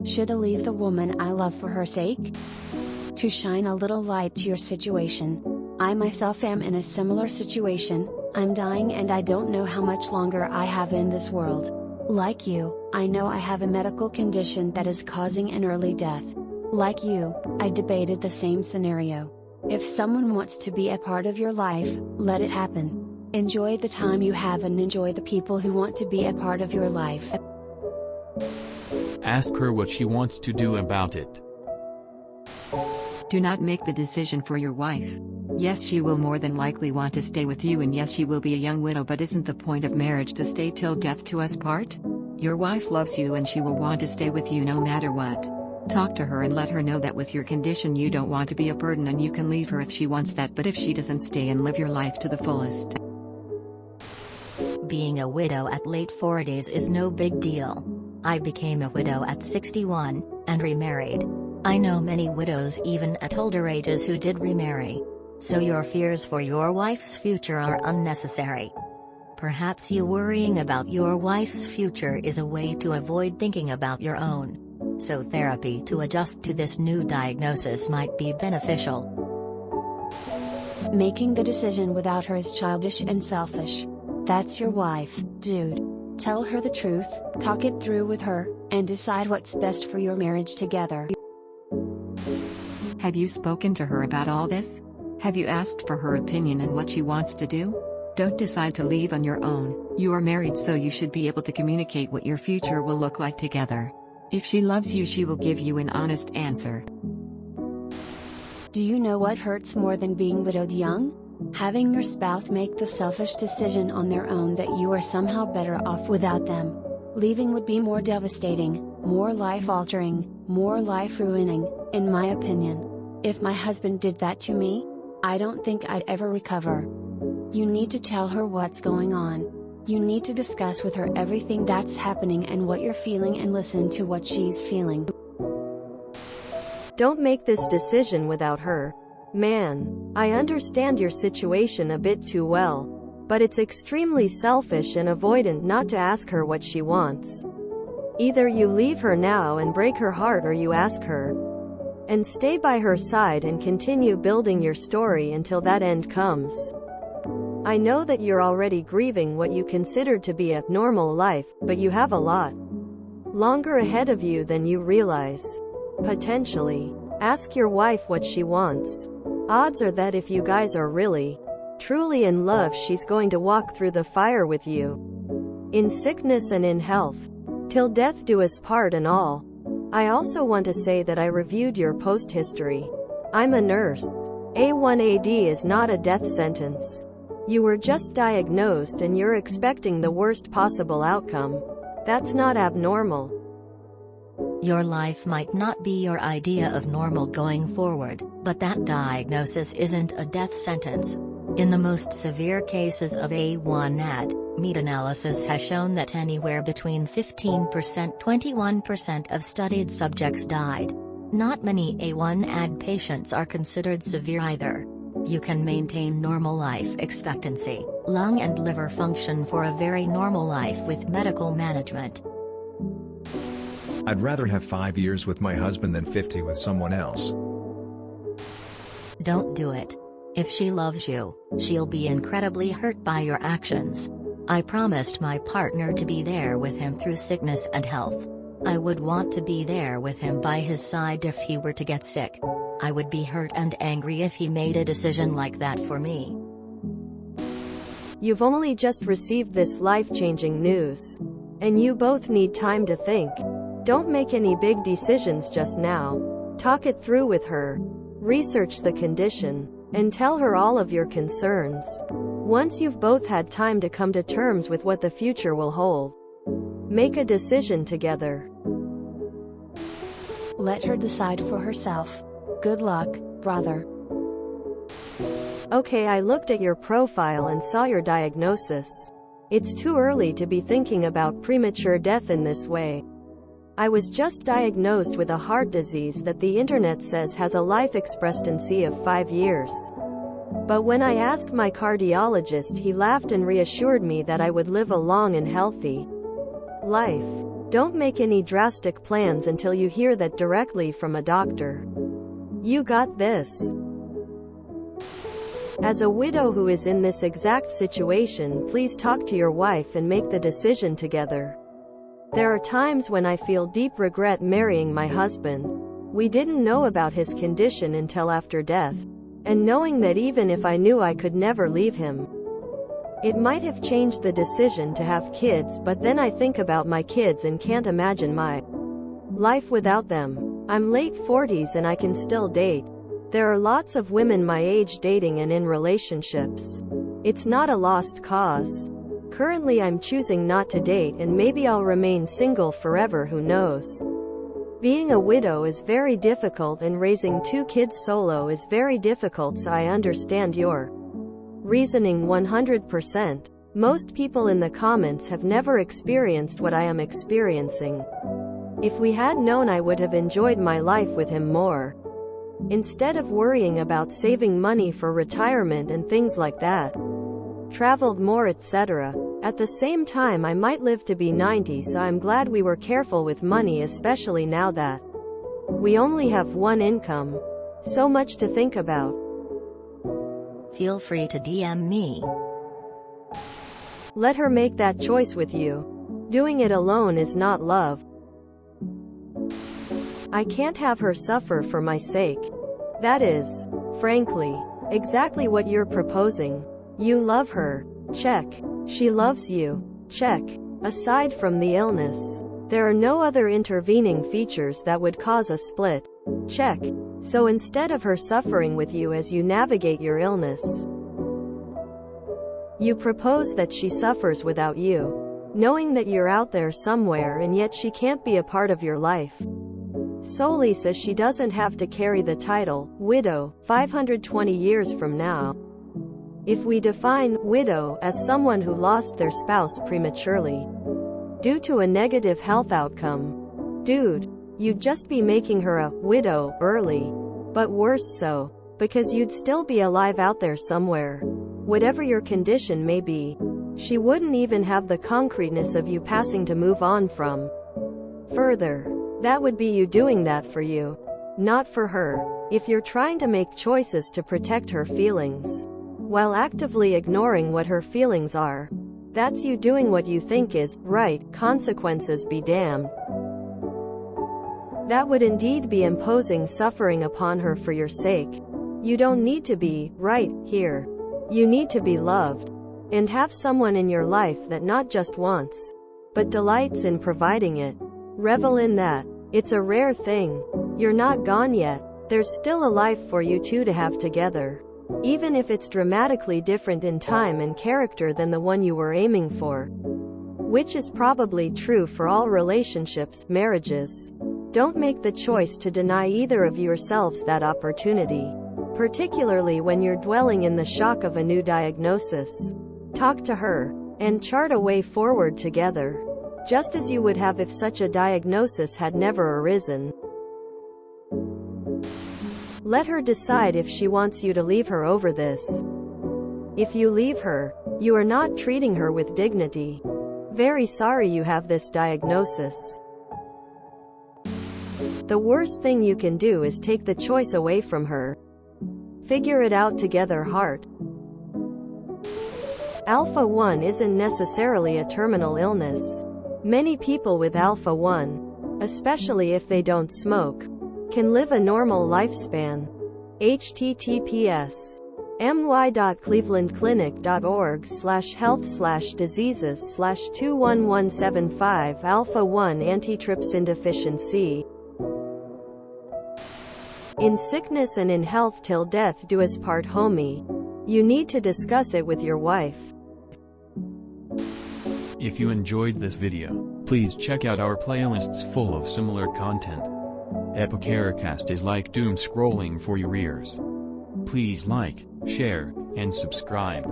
Should I leave the woman I love for her sake? To shine a little light to your situation, I myself am in a similar situation. I'm dying and I don't know how much longer I have in this world. Like you, I know I have a medical condition that is causing an early death. Like you, I debated the same scenario. If someone wants to be a part of your life, let it happen. Enjoy the time you have and enjoy the people who want to be a part of your life. Ask her what she wants to do about it. Do not make the decision for your wife. Yes, she will more than likely want to stay with you, and yes, she will be a young widow, but isn't the point of marriage to stay till death to us part? Your wife loves you and she will want to stay with you no matter what. Talk to her and let her know that with your condition you don't want to be a burden and you can leave her if she wants that, but if she doesn't, stay and live your life to the fullest. Being a widow at late 40s is no big deal. I became a widow at 61, and remarried. I know many widows even at older ages who did remarry. So your fears for your wife's future are unnecessary. Perhaps you worrying about your wife's future is a way to avoid thinking about your own. So therapy to adjust to this new diagnosis might be beneficial. Making the decision without her is childish and selfish. That's your wife, dude. Tell her the truth, talk it through with her, and decide what's best for your marriage together. Have you spoken to her about all this? Have you asked for her opinion and what she wants to do? Don't decide to leave on your own. You are married, so you should be able to communicate what your future will look like together. If she loves you, she will give you an honest answer. Do you know what hurts more than being widowed young? Having your spouse make the selfish decision on their own that you are somehow better off without them. Leaving would be more devastating, more life-altering, more life-ruining, in my opinion. If my husband did that to me, I don't think I'd ever recover. You need to tell her what's going on. You need to discuss with her everything that's happening and what you're feeling, and listen to what she's feeling. Don't make this decision without her. Man, I understand your situation a bit too well, but it's extremely selfish and avoidant not to ask her what she wants. Either you leave her now and break her heart, or you ask her and stay by her side and continue building your story until that end comes. I know that you're already grieving what you consider to be a normal life, but you have a lot longer ahead of you than you realize. Potentially. Ask your wife what she wants. Odds are that if you guys are really, truly in love, she's going to walk through the fire with you. In sickness and in health. Till death do us part and all. I also want to say that I reviewed your post history. I'm a nurse. A1AD is not a death sentence. You were just diagnosed and you're expecting the worst possible outcome. That's not abnormal. Your life might not be your idea of normal going forward, but that diagnosis isn't a death sentence. In the most severe cases of A1AD, meta-analysis has shown that anywhere between 15–21% of studied subjects died. Not many A1AD patients are considered severe either. You can maintain normal life expectancy, lung and liver function for a very normal life with medical management. I'd rather have 5 years with my husband than 50 with someone else. Don't do it. If she loves you, she'll be incredibly hurt by your actions. I promised my partner to be there with him through sickness and health. I would want to be there with him by his side if he were to get sick. I would be hurt and angry if he made a decision like that for me. You've only just received this life-changing news. And you both need time to think. Don't make any big decisions just now. Talk it through with her. Research the condition. And tell her all of your concerns. Once you've both had time to come to terms with what the future will hold, make a decision together. Let her decide for herself. Good luck, brother. Okay, I looked at your profile and saw your diagnosis. It's too early to be thinking about premature death in this way. I was just diagnosed with a heart disease that the internet says has a life expectancy of 5 years. But when I asked my cardiologist, he laughed and reassured me that I would live a long and healthy life. Don't make any drastic plans until you hear that directly from a doctor. You got this. As a widow who is in this exact situation, please talk to your wife and make the decision together. There are times when I feel deep regret marrying my husband. We didn't know about his condition until after death, and knowing that even if I knew I could never leave him, it might have changed the decision to have kids, but then I think about my kids and can't imagine my life without them. I'm late 40s and I can still date. There are lots of women my age dating and in relationships. It's not a lost cause. Currently I'm choosing not to date, and maybe I'll remain single forever, who knows. Being a widow is very difficult, and raising 2 kids solo is very difficult, so I understand your reasoning 100%. Most people in the comments have never experienced what I am experiencing. If we had known, I would have enjoyed my life with him more, instead of worrying about saving money for retirement and things like that. Traveled more, etc. At the same time, I might live to be 90, so I'm glad we were careful with money, especially now that we only have one income. So much to think about. Feel free to DM me. Let her make that choice with you. Doing it alone is not love. I can't have her suffer for my sake. That is, frankly, exactly what you're proposing. You love her. Check. She loves you. Check. Aside from the illness, there are no other intervening features that would cause a split. Check. So instead of her suffering with you as you navigate your illness, you propose that she suffers without you, knowing that you're out there somewhere and yet she can't be a part of your life, solely so she doesn't have to carry the title, widow, 520 years from now. If we define widow as someone who lost their spouse prematurely due to a negative health outcome, dude, you'd just be making her a widow early. But worse so, because you'd still be alive out there somewhere. Whatever your condition may be, she wouldn't even have the concreteness of you passing to move on from. Further, that would be you doing that for you, not for her. If you're trying to make choices to protect her feelings, while actively ignoring what her feelings are, that's you doing what you think is right. Consequences be damned. That would indeed be imposing suffering upon her for your sake. You don't need to be right here. You need to be loved, and have someone in your life that not just wants, but delights in providing it. Revel in that. It's a rare thing. You're not gone yet. There's still a life for you two to have together, even if it's dramatically different in time and character than the one you were aiming for, which is probably true for all relationships, marriages. Don't make the choice to deny either of yourselves that opportunity, particularly when you're dwelling in the shock of a new diagnosis. Talk to her, and chart a way forward together, just as you would have if such a diagnosis had never arisen. Let her decide if she wants you to leave her over this. If you leave her, you are not treating her with dignity. Very sorry you have this diagnosis. The worst thing you can do is take the choice away from her. Figure it out together, heart. Alpha 1 isn't necessarily a terminal illness. Many people with Alpha 1, especially if they don't smoke, can live a normal lifespan. https://my.clevelandclinic.org/health/diseases/21175 Alpha 1 antitrypsin deficiency. In sickness and in health till death do us part, homie. You need to discuss it with your wife. If you enjoyed this video, please check out our playlists full of similar content. Epicaricast is like doom scrolling for your ears. Please like, share, and subscribe.